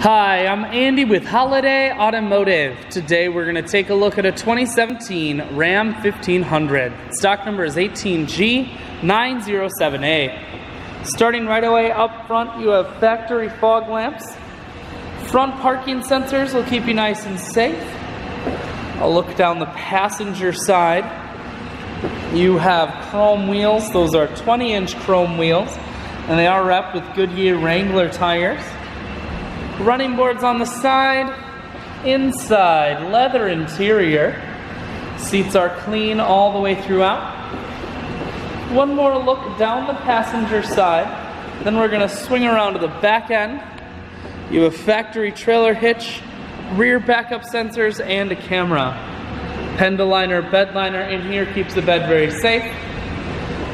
Hi, I'm Andy with Holiday Automotive. Today we're going to take a look at a 2017 Ram 1500. Stock number is 18G907A. Starting right away up front, you have factory fog lamps. Front parking sensors will keep you nice and safe. I'll look down the passenger side. You have chrome wheels. Those are 20-inch chrome wheels, and they are wrapped with Goodyear Wrangler tires. Running boards on the side. Inside, leather interior. Seats are clean all the way throughout. One more look down the passenger side. Then we're going to swing around to the back end. You have a factory trailer hitch, rear backup sensors, and a camera. Pendoliner bed liner in here keeps the bed very safe.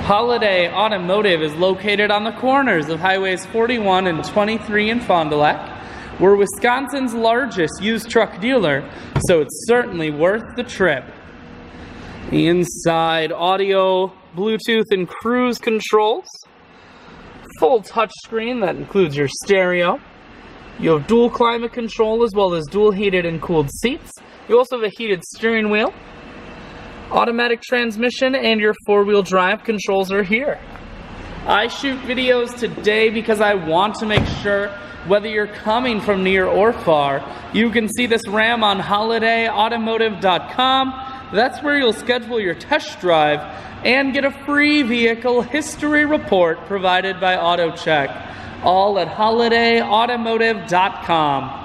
Holiday Automotive is located on the corners of Highways 41 and 23 in Fond du Lac. We're Wisconsin's largest used truck dealer, so it's certainly worth the trip. Inside, audio, Bluetooth, and cruise controls. Full touchscreen that includes your stereo. You have dual climate control as well as dual heated and cooled seats. You also have a heated steering wheel. Automatic transmission and your four-wheel drive controls are here. I shoot videos today because I want to make sure whether you're coming from near or far, you can see this Ram on holidayautomotive.com. That's where you'll schedule your test drive and get a free vehicle history report provided by AutoCheck. All at holidayautomotive.com.